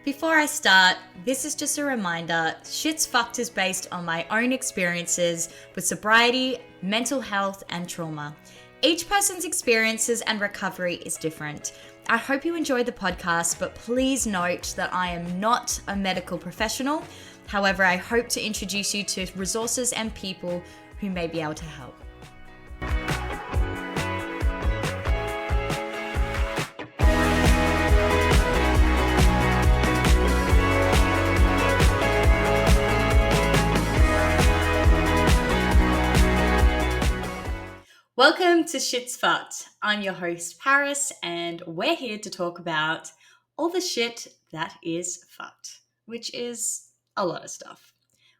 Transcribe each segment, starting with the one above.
Before I start, this is just a reminder, Shit's Fucked is based on my own experiences with sobriety, mental health, and trauma. Each person's experiences and recovery is different. I hope you enjoy the podcast, but please note that I am not a medical professional. However, I hope to introduce you to resources and people who may be able to help. Welcome to Shit's Fucked. I'm your host, Paris, and we're here to talk about all the shit that is fucked, which is a lot of stuff.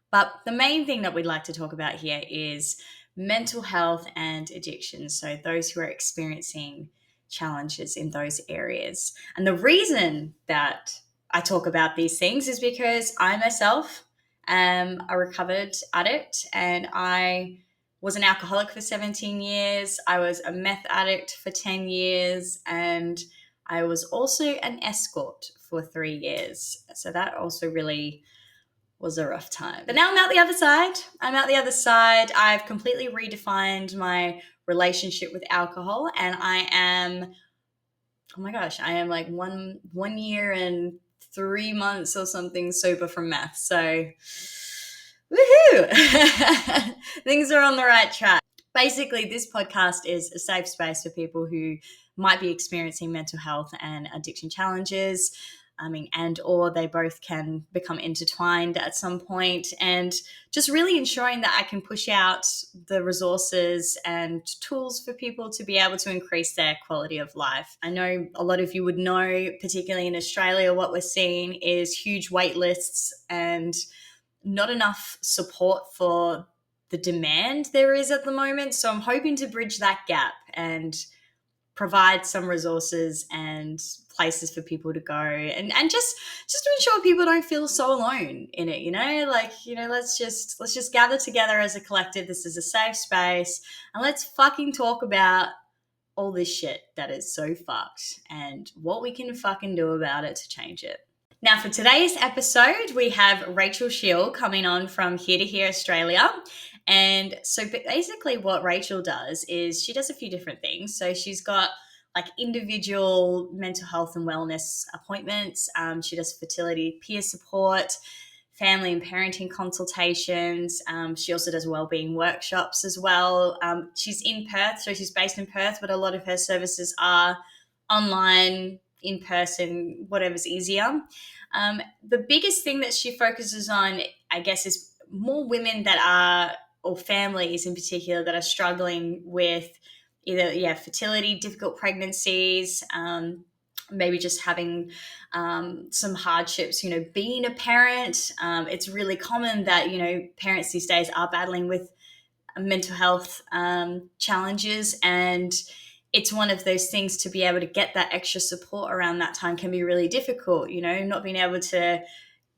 But the main thing that we'd like to talk about here is mental health and addiction. So those who are experiencing challenges in those areas. And the reason that I talk about these things is because I myself am a recovered addict, and I was an alcoholic for 17 years. I was a meth addict for 10 years, and I was also an escort for 3 years. So that also really was a rough time. But now I'm out the other side. I've completely redefined my relationship with alcohol, and I am, oh my gosh, I am like one year and 3 months or something sober from meth. So woohoo! Things are on the right track. Basically, this podcast is a safe space for people who might be experiencing mental health and addiction challenges. And or they both can become intertwined at some point, and just really ensuring that I can push out the resources and tools for people to be able to increase their quality of life. I know a lot of you would know, particularly in Australia, what we're seeing is huge wait lists and not enough support for the demand there is at the moment. So I'm hoping to bridge that gap and provide some resources and places for people to go, and just to ensure people don't feel so alone in it, let's just gather together as a collective. This is a safe space, and let's fucking talk about all this shit that is so fucked and what we can fucking do about it to change it. Now, for today's episode, we have Rachel Shiell coming on from Here to Hear Australia. And so basically what Rachel does is she does a few different things. So she's got like individual mental health and wellness appointments. She does fertility peer support, family and parenting consultations. She also does wellbeing workshops as well. She's in Perth, so she's based in Perth, but a lot of her services are online, in person, whatever's easier. The biggest thing that she focuses on, I guess, is more women that are, or families in particular, that are struggling with either fertility, difficult pregnancies, maybe just having some hardships, being a parent. It's really common that, parents these days are battling with mental health challenges, and it's one of those things to be able to get that extra support around that time can be really difficult. Not being able to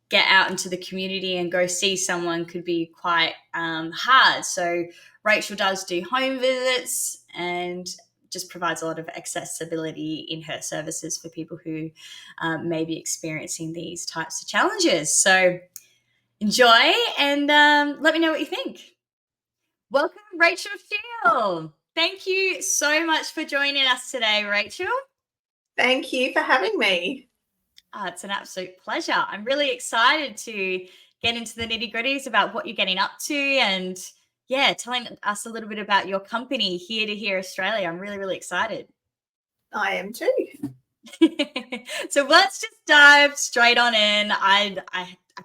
get out into the community and go see someone could be quite hard. So Rachel does do home visits and just provides a lot of accessibility in her services for people who may be experiencing these types of challenges. So enjoy, and let me know what you think. Welcome, Rachel Shiell. Thank you so much for joining us today, Rachel. Thank you for having me. It's an absolute pleasure. I'm really excited to get into the nitty-gritties about what you're getting up to, and telling us a little bit about your company, Here to Hear Australia. I'm really, really excited. I am too. So let's just dive straight on in. I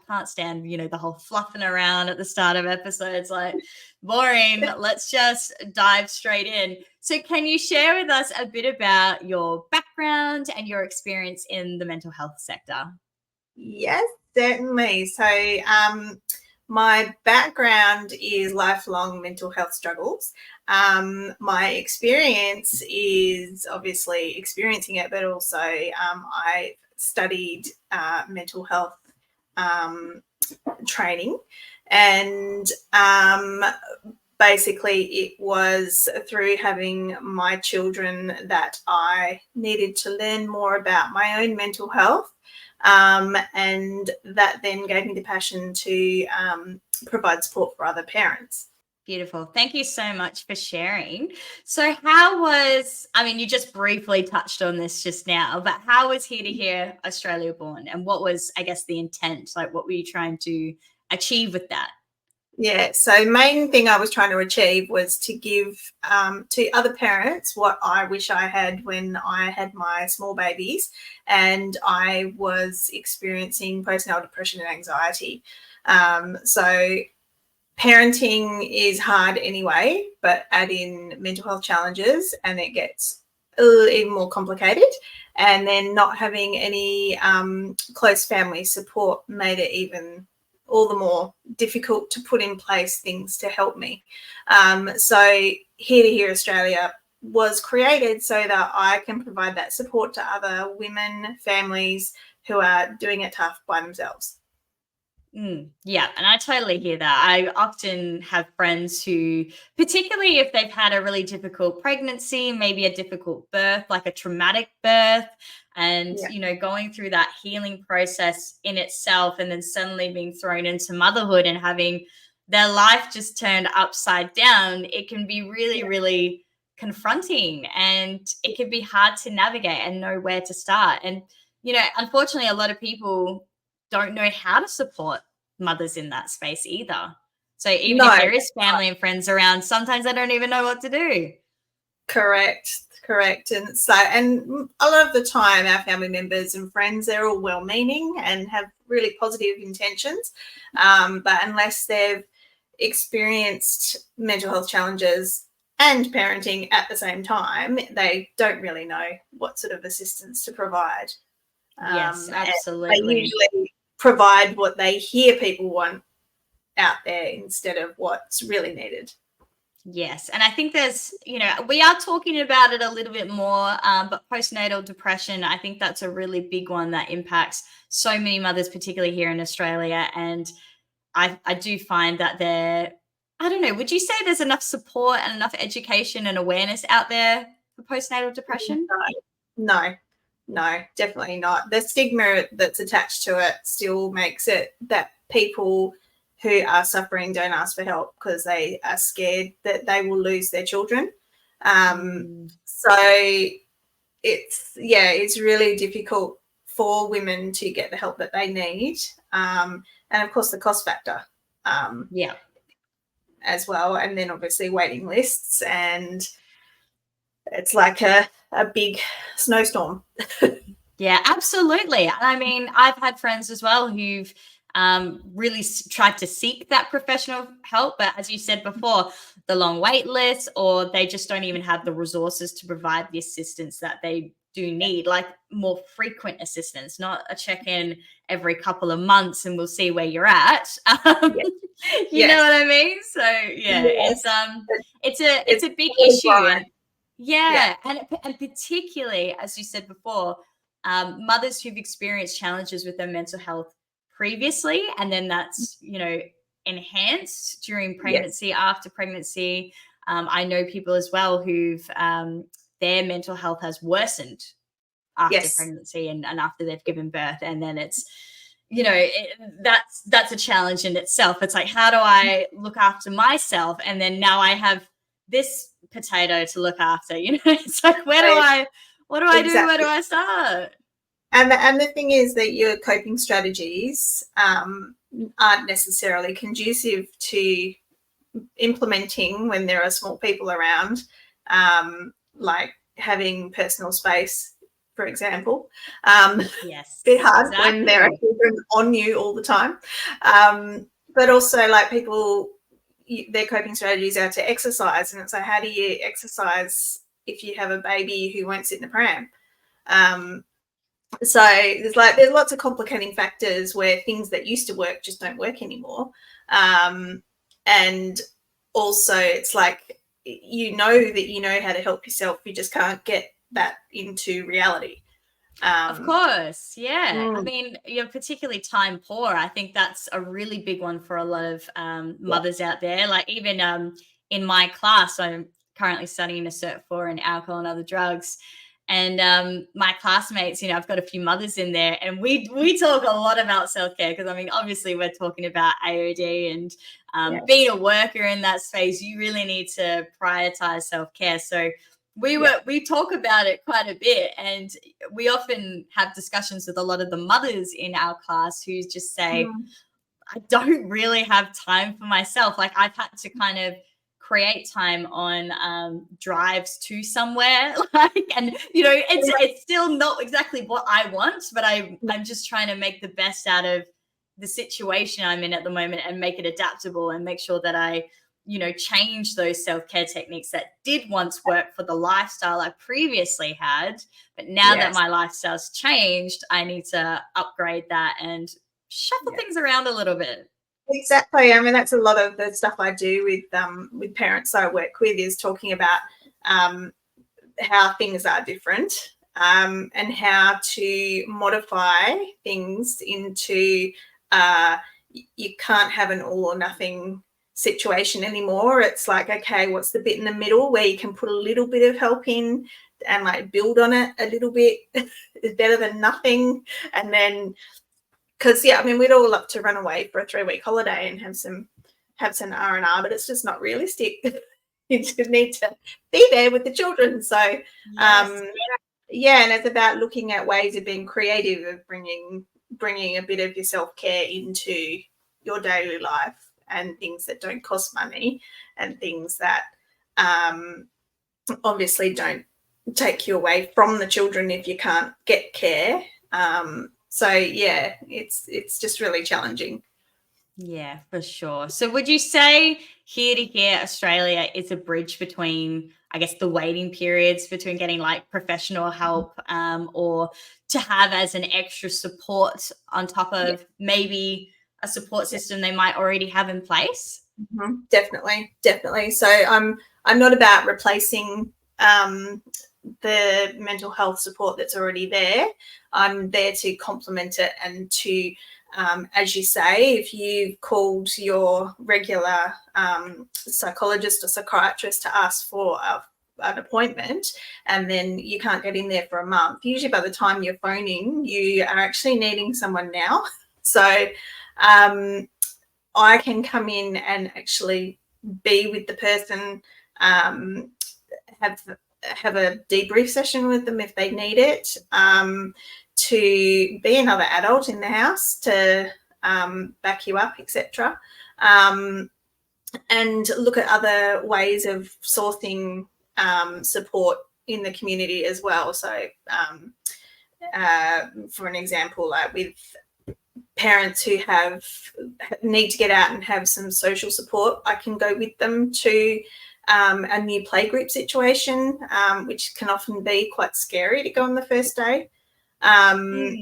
can't stand, the whole fluffing around at the start of episodes, like boring. Let's just dive straight in. So can you share with us a bit about your background and your experience in the mental health sector? Yes, certainly. So my background is lifelong mental health struggles. My experience is obviously experiencing it, but also I studied mental health training, and basically it was through having my children that I needed to learn more about my own mental health. And that then gave me the passion to provide support for other parents. Beautiful. Thank you so much for sharing. So how was, I mean, you just briefly touched on this just now, but how was Here to Hear Australia born? And what was, I guess, the intent? Like, what were you trying to achieve with that? Yeah, so main thing I was trying to achieve was to give to other parents what I wish I had when I had my small babies and I was experiencing postnatal depression and anxiety. So parenting is hard anyway, but add in mental health challenges and it gets a little even more complicated. And then not having any close family support made it even all the more difficult to put in place things to help me. So Here to Hear Australia was created so that I can provide that support to other women, families who are doing it tough by themselves. Yeah, and I totally hear that. I often have friends who, particularly if they've had a really difficult pregnancy, maybe a difficult birth, like a traumatic birth, and Yeah. going through that healing process in itself, and then suddenly being thrown into motherhood and having their life just turned upside down, it can be really, really confronting, and it can be hard to navigate and know where to start. And unfortunately, a lot of people don't know how to support mothers in that space either. So even if No, there is family and friends around, sometimes I don't even know what to do. correct. And so, and a lot of the time our family members and friends, they're all well-meaning and have really positive intentions. But unless they've experienced mental health challenges and parenting at the same time, they don't really know what sort of assistance to provide. Yes, And they absolutely. usually provide what they hear people want out there instead of what's really needed. Yes. And I think there's, we are talking about it a little bit more, but postnatal depression, I think that's a really big one that impacts so many mothers, particularly here in Australia. And I do find that I don't know, would you say there's enough support and enough education and awareness out there for postnatal depression? No, definitely not. The stigma that's attached to it still makes it that people who are suffering don't ask for help because they are scared that they will lose their children. So it's really difficult for women to get the help that they need. And of course the cost factor as well. And then obviously waiting lists, and it's like a big snowstorm. Yeah, absolutely. And I mean, I've had friends as well who've really tried to seek that professional help. But as you said before, the long wait list, or they just don't even have the resources to provide the assistance that they do need, like more frequent assistance, not a check-in every couple of months and we'll see where you're at. You know what I mean? So yeah, it's a big issue. And and particularly, as you said before, mothers who've experienced challenges with their mental health previously, and then that's enhanced during pregnancy, after pregnancy. I know people as well who've their mental health has worsened after pregnancy and after they've given birth, and then it's that's a challenge in itself. It's like, how do I look after myself, and then now I have this potato to look after? It's like, what do I do? Where do I start? And the thing is that your coping strategies aren't necessarily conducive to implementing when there are small people around, like having personal space, for example. Yes, bit hard when there are children on you all the time. But also, like, people, their coping strategies are to exercise, and it's like, how do you exercise if you have a baby who won't sit in a pram? So there's lots of complicating factors where things that used to work just don't work anymore. And also it's like, that you know how to help yourself, you just can't get that into reality. Of course, yeah. I mean, you're particularly time poor. I think that's a really big one for a lot of mothers out there. Like even in my class, I'm currently studying a Cert 4 in alcohol and other drugs. And my classmates, I've got a few mothers in there, and we talk a lot about self-care, because obviously we're talking about AOD, and being a worker in that space, you really need to prioritize self-care. So we talk about it quite a bit, and we often have discussions with a lot of the mothers in our class who just say, I don't really have time for myself. Like, I've had to kind of create time on drives to somewhere, and it's still not exactly what I want, but I'm just trying to make the best out of the situation I'm in at the moment and make it adaptable, and make sure that I change those self-care techniques that did once work for the lifestyle I previously had, but now that my lifestyle's changed, I need to upgrade that and shuffle things around a little bit. Exactly. I mean, that's a lot of the stuff I do with parents I work with, is talking about how things are different, and how to modify things into you can't have an all or nothing situation anymore. It's like, okay, what's the bit in the middle where you can put a little bit of help in and like build on it a little bit is better than nothing. And then, because we'd all love to run away for a 3-week holiday and have some R&R, but it's just not realistic. You just need to be there with the children. So and it's about looking at ways of being creative, of bringing a bit of your self-care into your daily life, and things that don't cost money, and things that obviously don't take you away from the children if you can't get care. It's just really challenging. Yeah, for sure. So would you say Here to Here Australia is a bridge between, I guess, the waiting periods between getting like professional help, or to have as an extra support on top of maybe a support system they might already have in place? Definitely. So I'm not about replacing the mental health support that's already there. I'm there to complement it, and to as you say, if you've called your regular psychologist or psychiatrist to ask for an appointment, and then you can't get in there for a month, usually by the time you're phoning, you are actually needing someone now. So I can come in and actually be with the person, have a debrief session with them if they need it, to be another adult in the house to back you up, etc. And look at other ways of sourcing support in the community as well. So for an example, like with parents who need to get out and have some social support, I can go with them to a new playgroup situation, which can often be quite scary to go on the first day. So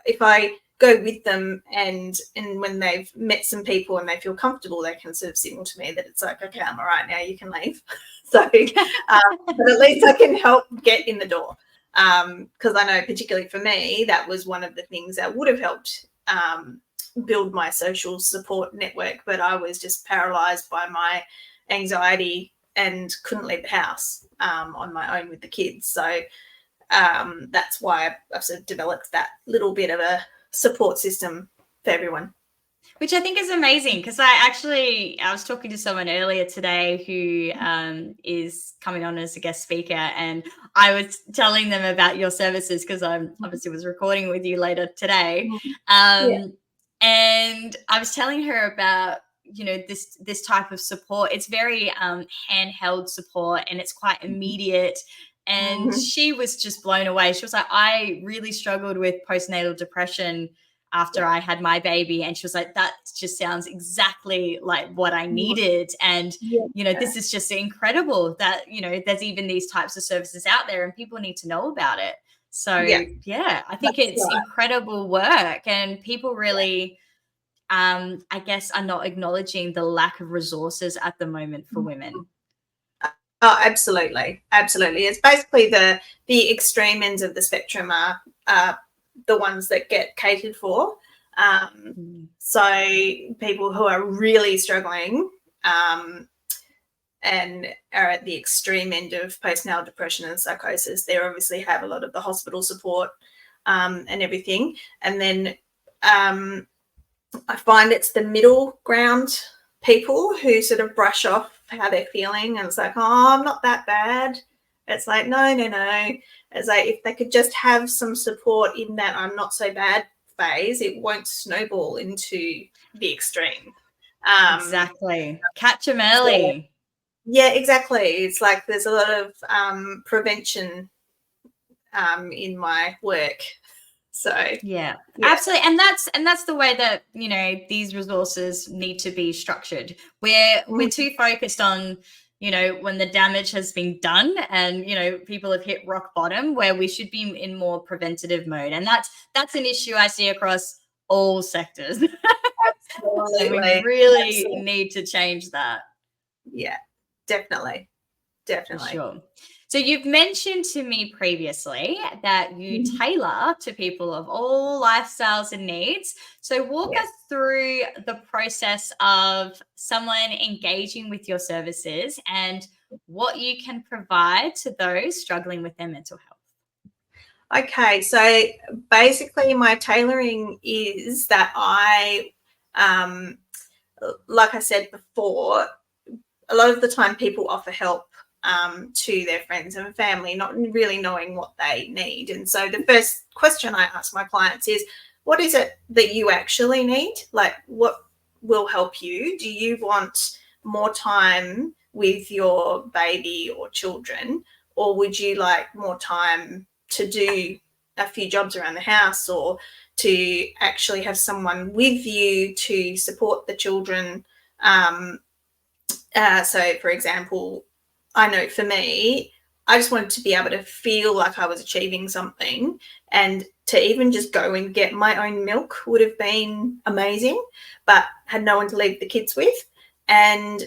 if I go with them, and when they've met some people and they feel comfortable, they can sort of signal to me that it's like, okay, I'm all right now, you can leave. So but at least I can help get in the door, because I know particularly for me, that was one of the things that would have helped build my social support network, but I was just paralyzed by my anxiety and couldn't leave the house on my own with the kids. So that's why I've sort of developed that little bit of a support system for everyone. Which I think is amazing, because I was talking to someone earlier today who is coming on as a guest speaker, and I was telling them about your services, because I obviously was recording with you later today. And I was telling her about, this type of support. It's very handheld support, and it's quite immediate. And she was just blown away. She was like, I really struggled with postnatal depression after I had my baby. And she was like, that just sounds exactly like what I needed. And, this is just incredible that, there's even these types of services out there, and people need to know about it. So, I think it's incredible work, and people really, I guess, are not acknowledging the lack of resources at the moment for women. Oh, absolutely. It's basically the extreme ends of the spectrum are the ones that get catered for. So people who are really struggling and are at the extreme end of postnatal depression and psychosis, they obviously have a lot of the hospital support and everything. And then I find it's the middle ground people who sort of brush off how they're feeling, and it's like, oh, I'm not that bad. It's like, no. It's like, if they could just have some support in that I'm not so bad phase, it won't snowball into the extreme. Exactly. Catch them So, early. yeah, exactly. It's like there's a lot of prevention in my work. So yeah, absolutely. And that's the way that, you know, these resources need to be structured. We're too focused on, you know, when the damage has been done and, you know, people have hit rock bottom, where we should be in more preventative mode. And that's an issue I see across all sectors. So we really need to change that. Yeah, definitely. For sure. So you've mentioned to me previously that you tailor to people of all lifestyles and needs. So walk us through the process of someone engaging with your services and what you can provide to those struggling with their mental health. Okay, so basically my tailoring is that like I said before, a lot of the time people offer help to their friends and family, not really knowing what they need. And so the first question I ask my clients is, what is it that you actually need? Like, what will help you? Do you want more time with your baby or children, or would you like more time to do a few jobs around the house, or to actually have someone with you to support the children? So, for example, I know for me, I just wanted to be able to feel like I was achieving something, and to even just go and get my own milk would have been amazing, but had no one to leave the kids with. And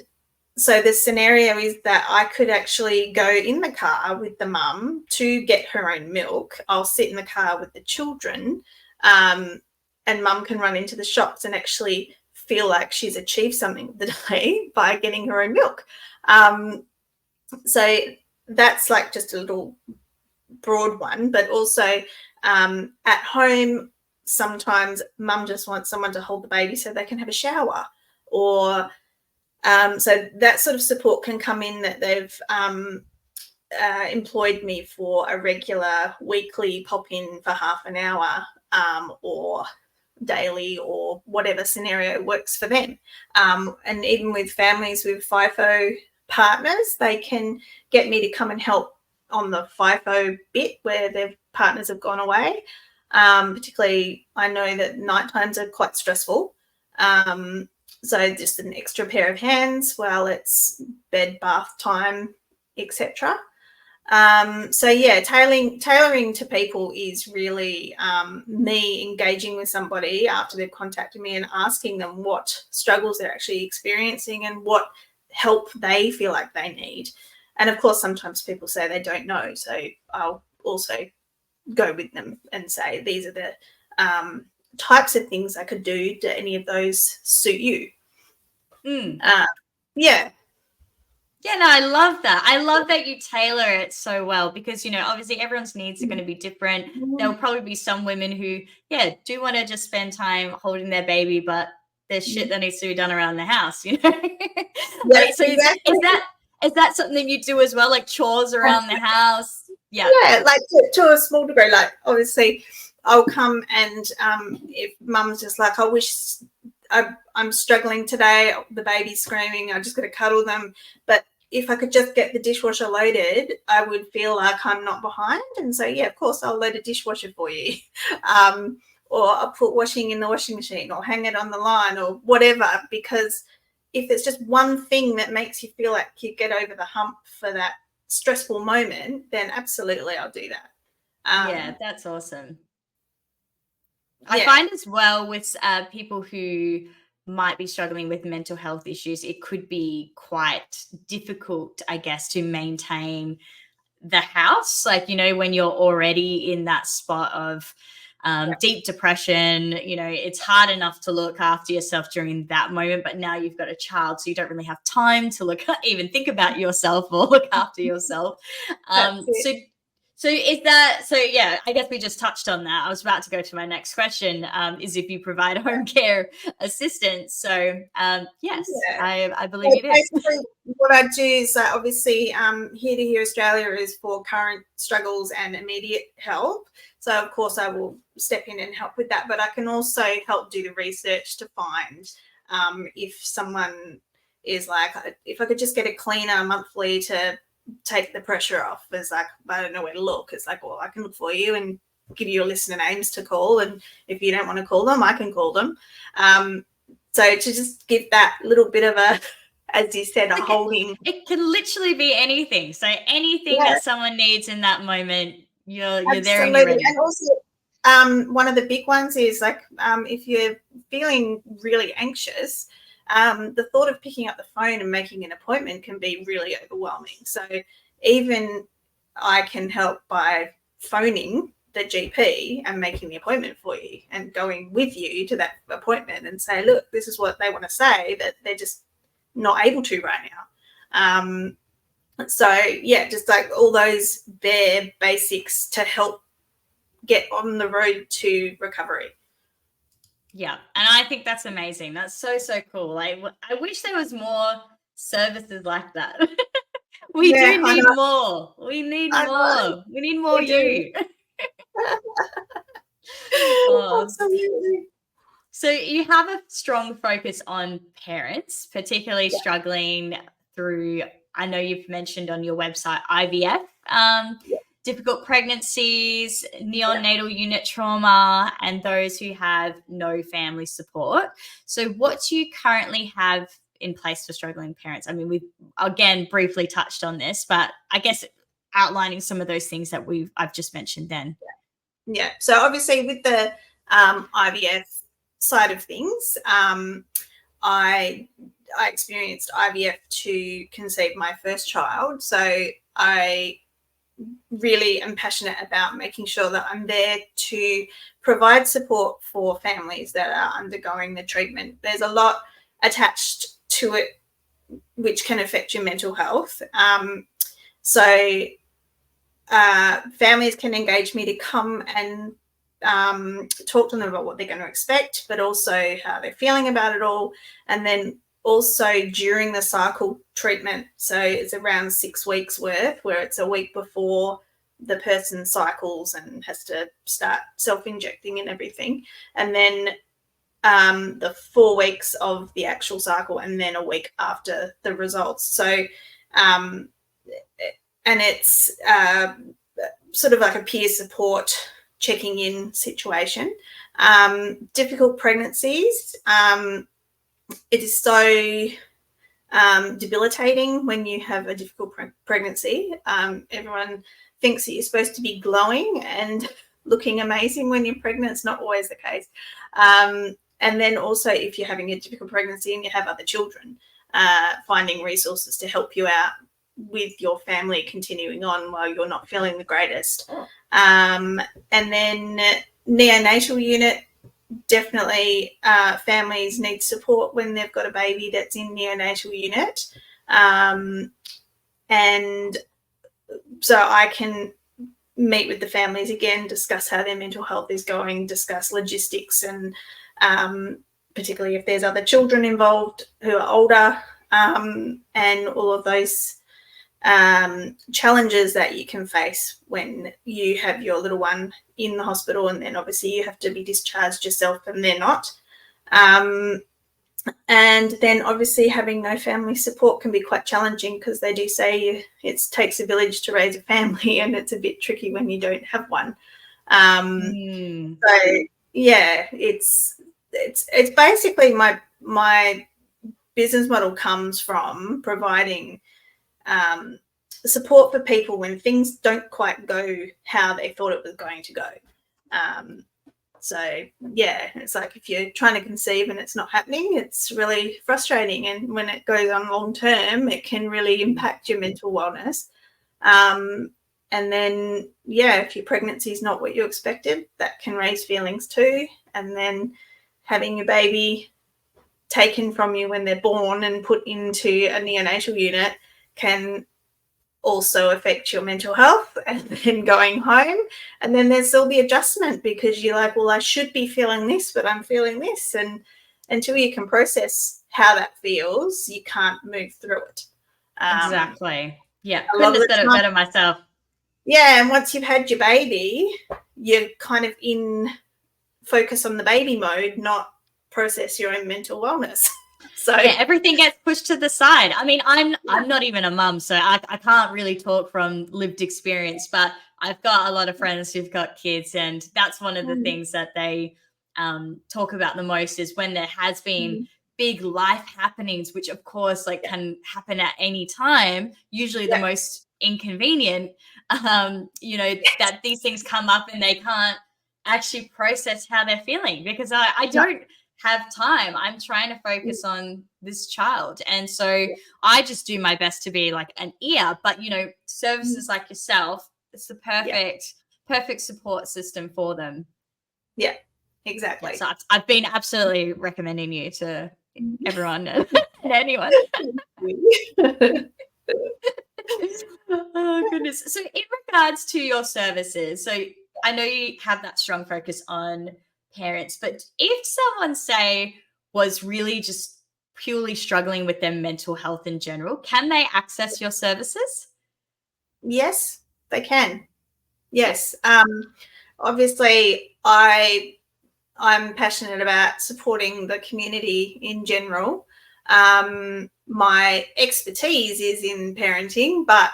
so the scenario is that I could actually go in the car with the mum to get her own milk. I'll sit in the car with the children, and mum can run into the shops and actually feel like she's achieved something the day by getting her own milk. So that's like just a little broad one, but also at home, sometimes mum just wants someone to hold the baby so they can have a shower, or so that sort of support can come in, that they've employed me for a regular weekly pop-in for half an hour, or daily, or whatever scenario works for them. And even with families with FIFO partners, they can get me to come and help on the FIFO bit where their partners have gone away. Particularly, I know that night times are quite stressful. So just an extra pair of hands while it's bed, bath time, etc. So yeah, tailoring to people is really me engaging with somebody after they've contacted me and asking them what struggles they're actually experiencing and what help they feel like they need. And of course, sometimes people say they don't know, so I'll also go with them and say, these are the types of things I could do. Do any of those suit you? Yeah. Yeah, no, I love that. I love that you tailor it so well, because, you know, obviously everyone's needs are going to be different. There'll probably be some women who, do want to just spend time holding their baby, but there's shit that needs to be done around the house, you know? Yes, so exactly. is that something you do as well, like chores around the house? Yeah. Yeah, like to a small degree. Like, obviously, I'll come and if mum's just like, I wish I'm struggling today, the baby's screaming, I just got to cuddle them. But if I could just get the dishwasher loaded, I would feel like I'm not behind. And so, yeah, of course, I'll load a dishwasher for you. Or I'll put washing in the washing machine, or hang it on the line, or whatever. Because if it's just one thing that makes you feel like you get over the hump for that stressful moment, then absolutely I'll do that. Yeah, that's awesome. I find as well with people who might be struggling with mental health issues, it could be quite difficult, I guess, to maintain the house. Like, you know, when you're already in that spot of deep depression. You know, it's hard enough to look after yourself during that moment, but now you've got a child, so you don't really have time to even think about yourself or look after yourself. That's So it. yeah, I guess we just touched on that. I was about to go to my next question, is if you provide home care assistance. So yes, Yeah. I believe So you do. basically, what I do is obviously Here to Hear Australia is for current struggles and immediate help. So of course I will step in and help with that, but I can also help do the research to find if someone is like, if I could just get a cleaner monthly to take the pressure off, it's like, I don't know where to look. It's like, well, I can look for you and give you a list of names to call, and if you don't want to call them, I can call them. So to just give that little bit of a, as you said, a holding. It can literally be anything. So anything that someone needs in that moment, you're there and you're ready. And also, one of the big ones is like, if you're feeling really anxious, the thought of picking up the phone and making an appointment can be really overwhelming. So even I can help by phoning the GP and making the appointment for you and going with you to that appointment and say, look, this is what they want to say, that they're just not able to right now. So yeah, just like all those bare basics to help get on the road to recovery. Yeah, and I think that's amazing. That's so cool. Like, I wish there was more services like that. We do need more. We need more. We need more you. Absolutely. So you have a strong focus on parents, particularly struggling through, I know you've mentioned on your website, IVF, difficult pregnancies, neonatal unit trauma, and those who have no family support. So what do you currently have in place for struggling parents? I mean, we've again briefly touched on this, but I guess outlining some of those things that I've just mentioned then. Yeah. So obviously with the IVF side of things, I experienced IVF to conceive my first child. So I really am passionate about making sure that I'm there to provide support for families that are undergoing the treatment. There's a lot attached to it which can affect your mental health. So families can engage me to come and talk to them about what they're going to expect, but also how they're feeling about it all. And then also during the cycle treatment, so it's around 6 weeks worth, where it's a week before the person cycles and has to start self-injecting and everything. And then the 4 weeks of the actual cycle, and then a week after the results. So, and it's sort of like a peer support checking in situation. Difficult pregnancies. It is so debilitating when you have a difficult pregnancy. Everyone thinks that you're supposed to be glowing and looking amazing when you're pregnant. It's not always the case. And then also if you're having a difficult pregnancy and you have other children, finding resources to help you out with your family continuing on while you're not feeling the greatest. And then neonatal unit, definitely families need support when they've got a baby that's in neonatal unit. And so I can meet with the families again, discuss how their mental health is going, discuss logistics, and particularly if there's other children involved who are older, and all of those challenges that you can face when you have your little one in the hospital, and then obviously you have to be discharged yourself and they're not. And then obviously having no family support can be quite challenging, because they do say it takes a village to raise a family, and it's a bit tricky when you don't have one. So yeah, it's basically my business model comes from providing support for people when things don't quite go how they thought it was going to go. So yeah, it's like if you're trying to conceive and it's not happening, it's really frustrating. And when it goes on long term, it can really impact your mental wellness. And then, if your pregnancy is not what you expected, that can raise feelings too. And then having your baby taken from you when they're born and put into a neonatal unit can also affect your mental health. And then going home, and then there's still the adjustment, because you're like, well, I should be feeling this, but I'm feeling this. And until you can process how that feels, you can't move through it. Exactly. Yeah. A lot Couldn't of have said it the time, better myself. yeah, and once you've had your baby, you're kind of in focus on the baby mode, not process your own mental wellness. So yeah, everything gets pushed to the side. I mean, I'm not even a mum, so I can't really talk from lived experience, but I've got a lot of friends who've got kids, and that's one of the things that they talk about the most, is when there has been big life happenings, which of course can happen at any time, usually the most inconvenient, that these things come up and they can't actually process how they're feeling, because I don't have time. I'm trying to focus on this child. And so I just do my best to be like an ear, but services like yourself, it's the perfect support system for them. Yeah, exactly. So I've been absolutely recommending you to everyone and anyone. Oh goodness. So in regards to your services, so I know you have that strong focus on parents, but if someone, say, was really just purely struggling with their mental health in general, can they access your services? Yes, they can. Yes. Obviously, I'm passionate about supporting the community in general. My expertise is in parenting, but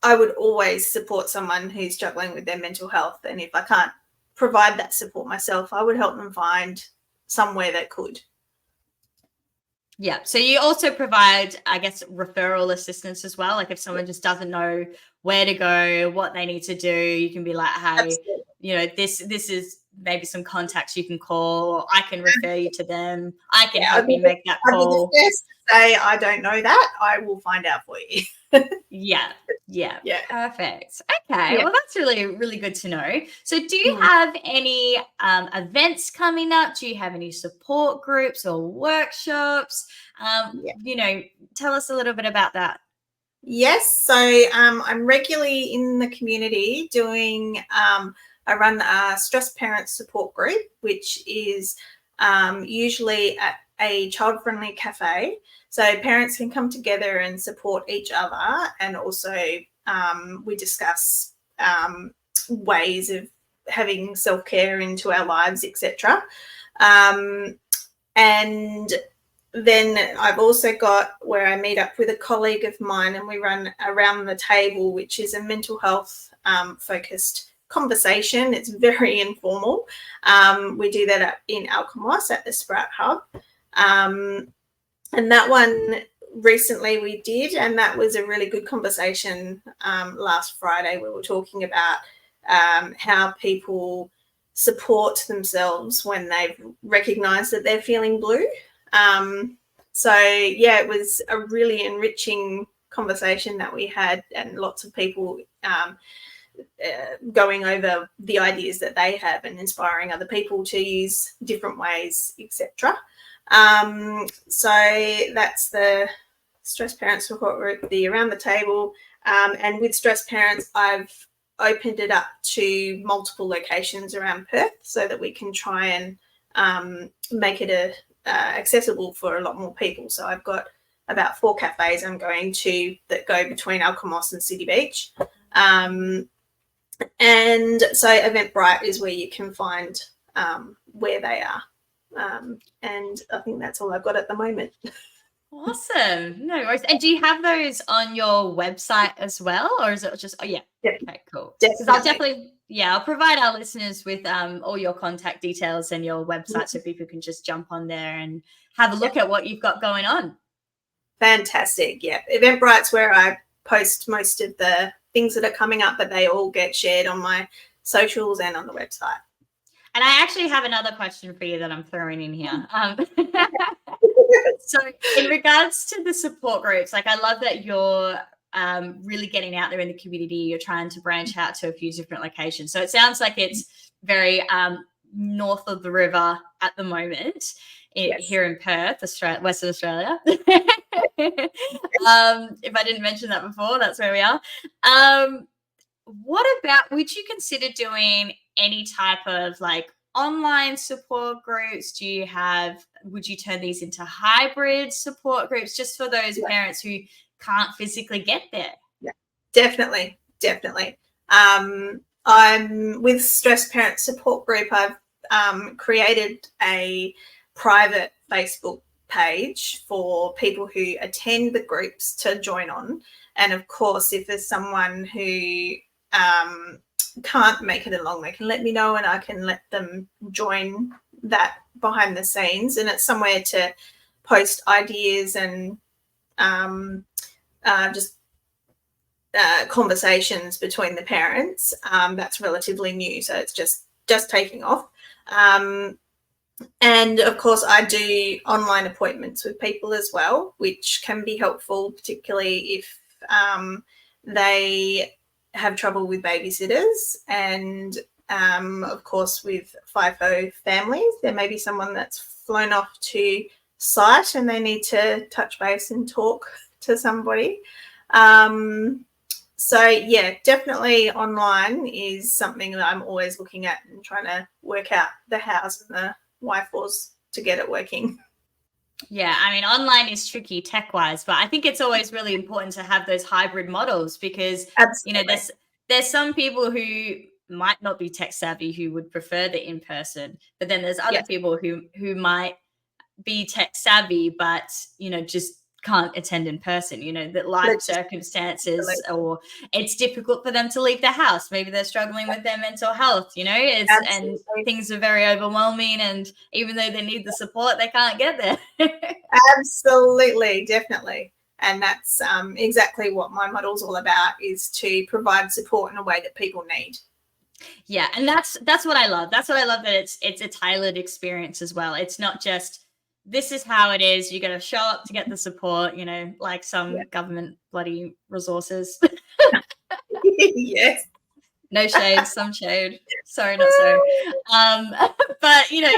I would always support someone who's struggling with their mental health. And if I can't provide that support myself, I would help them find somewhere that could. Yeah. So you also provide, I guess, referral assistance as well. Like if someone just doesn't know where to go, what they need to do, you can be like, hey, Absolutely. this is maybe some contacts you can call, or I can refer you to them. I can help I'd be you make that the call. first to say, I don't know that. I will find out for you. Yeah. Perfect. Okay. Yeah. Well, that's really, really good to know. So do you have any events coming up? Do you have any support groups or workshops? Tell us a little bit about that. Yes. So I'm regularly in the community doing, I run a stress parents support group, which is usually at a child-friendly cafe. So parents can come together and support each other. And also we discuss ways of having self-care into our lives, etc. And then I've also got where I meet up with a colleague of mine and we run Around the Table, which is a mental health focused conversation. It's very informal. We do that in Alkimos at the Sprout Hub. And that one recently we did, and that was a really good conversation. Last Friday we were talking about how people support themselves when they've recognised that they're feeling blue. It was a really enriching conversation that we had, and lots of people going over the ideas that they have and inspiring other people to use different ways, etc. So that's the Stress Parents Support Group, the Around the Table. And with Stress Parents, I've opened it up to multiple locations around Perth so that we can try and make it accessible for a lot more people. So I've got about 4 cafes I'm going to that go between Alkimos and City Beach. And so Eventbrite is where you can find where they are. And I think that's all I've got at the moment. Awesome. No worries. And do you have those on your website as well? Or is it just, okay, cool. Because I'll provide our listeners with all your contact details and your website so people can just jump on there and have a look at what you've got going on. Fantastic. Yeah. Eventbrite's where I post most of the things that are coming up, but they all get shared on my socials and on the website. And I actually have another question for you that I'm throwing in here. So in regards to the support groups, like I love that you're really getting out there in the community. You're trying to branch out to a few different locations. So it sounds like it's very north of the river at the moment here in Perth, Australia, Western Australia. If I didn't mention that before, that's where we are. What about, would you consider doing any type of like online support groups? Would you turn these into hybrid support groups just for those parents who can't physically get there? Yeah, definitely. I'm with Stressed Parent Support Group. I've created a private Facebook page for people who attend the groups to join on. And of course, if there's someone who can't make it along, they can let me know and I can let them join that behind the scenes. And it's somewhere to post ideas and just conversations between the parents. That's relatively new, so it's just taking off. And of course, I do online appointments with people as well, which can be helpful, particularly if they have trouble with babysitters. And of course, with FIFO families, there may be someone that's flown off to site and they need to touch base and talk to somebody. So yeah, definitely online is something that I'm always looking at and trying to work out the hows and the why-fors to get it working. Yeah, I mean, online is tricky tech-wise, but I think it's always really important to have those hybrid models because, you know, there's some people who might not be tech savvy who would prefer the in-person, but then there's other people who might be tech savvy, but, you know, just can't attend in person, you know, that life circumstances, or it's difficult for them to leave the house. Maybe they're struggling with their mental health, you know, and things are very overwhelming. And even though they need the support, they can't get there. Absolutely, definitely. And that's exactly what my model's all about, is to provide support in a way that people need. Yeah, and that's what I love. That's what I love, that it's a tailored experience as well. It's not just, this is how it is, you got to show up to get the support, you know, like some government bloody resources. Yes. No shade, some shade. Sorry, not sorry. But, you know,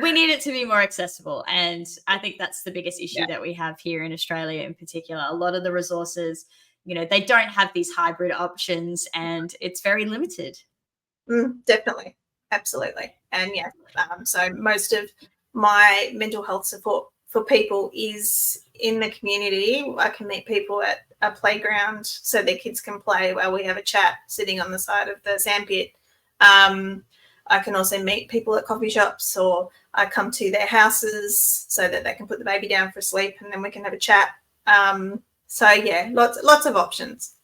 we need it to be more accessible. And I think that's the biggest issue that we have here in Australia in particular. A lot of the resources, you know, they don't have these hybrid options and it's very limited. Definitely. Absolutely. And yeah, so most of my mental health support for people is in the community. I can meet people at a playground so their kids can play while we have a chat sitting on the side of the sandpit. I can also meet people at coffee shops, or I come to their houses so that they can put the baby down for sleep and then we can have a chat. So yeah, lots of options.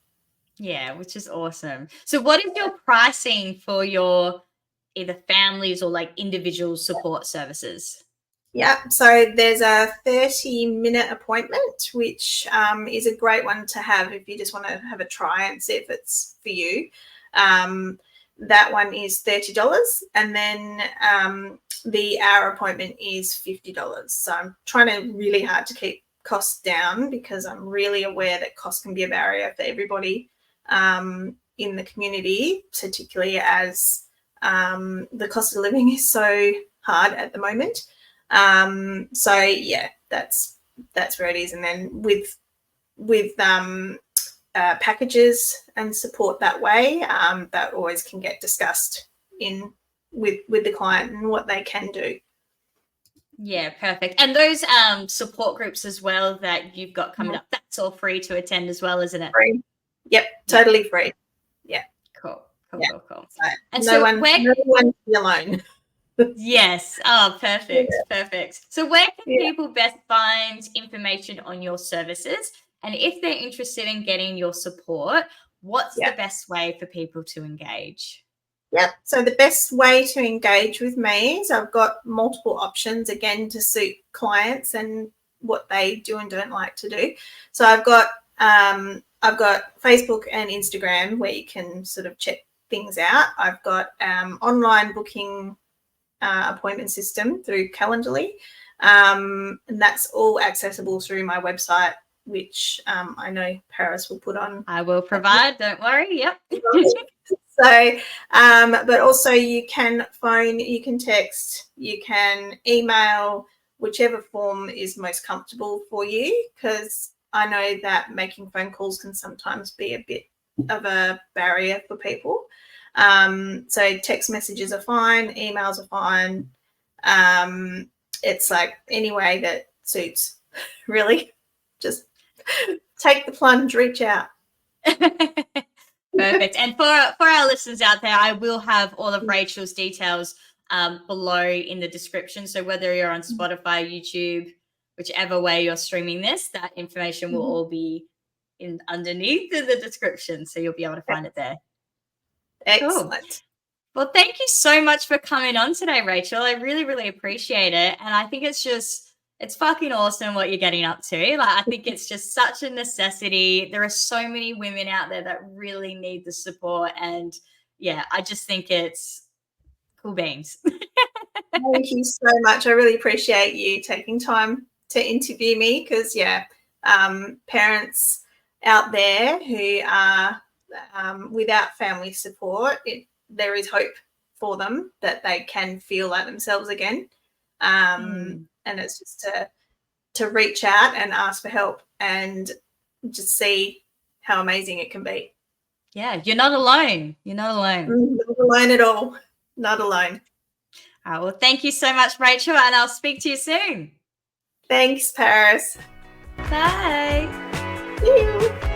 Yeah, which is awesome. So what is your pricing for your either families or like individual support services? Yeah, so there's a 30-minute appointment, which is a great one to have if you just want to have a try and see if it's for you. That one is $30, and then the hour appointment is $50. So I'm trying really hard to keep costs down because I'm really aware that cost can be a barrier for everybody in the community, particularly as the cost of living is so hard at the moment. So yeah, that's where it is. And then with packages and support that way, that always can get discussed with the client and what they can do. Yeah, perfect. And those support groups as well that you've got coming up, that's all free to attend as well, isn't it? Free. Yep, totally free. Yeah. Cool. So and no one should be alone. Yes. Oh, perfect. Perfect. So where can people best find information on your services? And if they're interested in getting your support, what's the best way for people to engage? Yep. So the best way to engage with me is I've got multiple options, again, to suit clients and what they do and don't like to do. So I've got Facebook and Instagram where you can sort of check things out. I've got online booking appointment system through Calendly. And that's all accessible through my website, which I know Paris will put on. I will provide, don't worry. Yep. So, but also you can phone, you can text, you can email, whichever form is most comfortable for you, because I know that making phone calls can sometimes be a bit of a barrier for people. So text messages are fine, emails are fine. It's like any way that suits, really. Just take the plunge, reach out. Perfect. And for our listeners out there, I will have all of Rachel's details below in the description. So whether you're on Spotify, YouTube, whichever way you're streaming this, that information will all be underneath in the description. So you'll be able to find it there. Excellent. Cool. Well, thank you so much for coming on today, Rachel. I really, really appreciate it. And I think it's fucking awesome what you're getting up to. Like, I think it's just such a necessity. There are so many women out there that really need the support. And yeah, I just think it's cool beans. Thank you so much. I really appreciate you taking time to interview me, because, parents out there who are without family support, there is hope for them that they can feel like themselves again. And it's just to reach out and ask for help and just see how amazing it can be. Yeah, you're not alone. You're not alone. Not alone at all. Not alone. All right, well, thank you so much, Rachel, and I'll speak to you soon. Thanks, Paris. Bye. See you.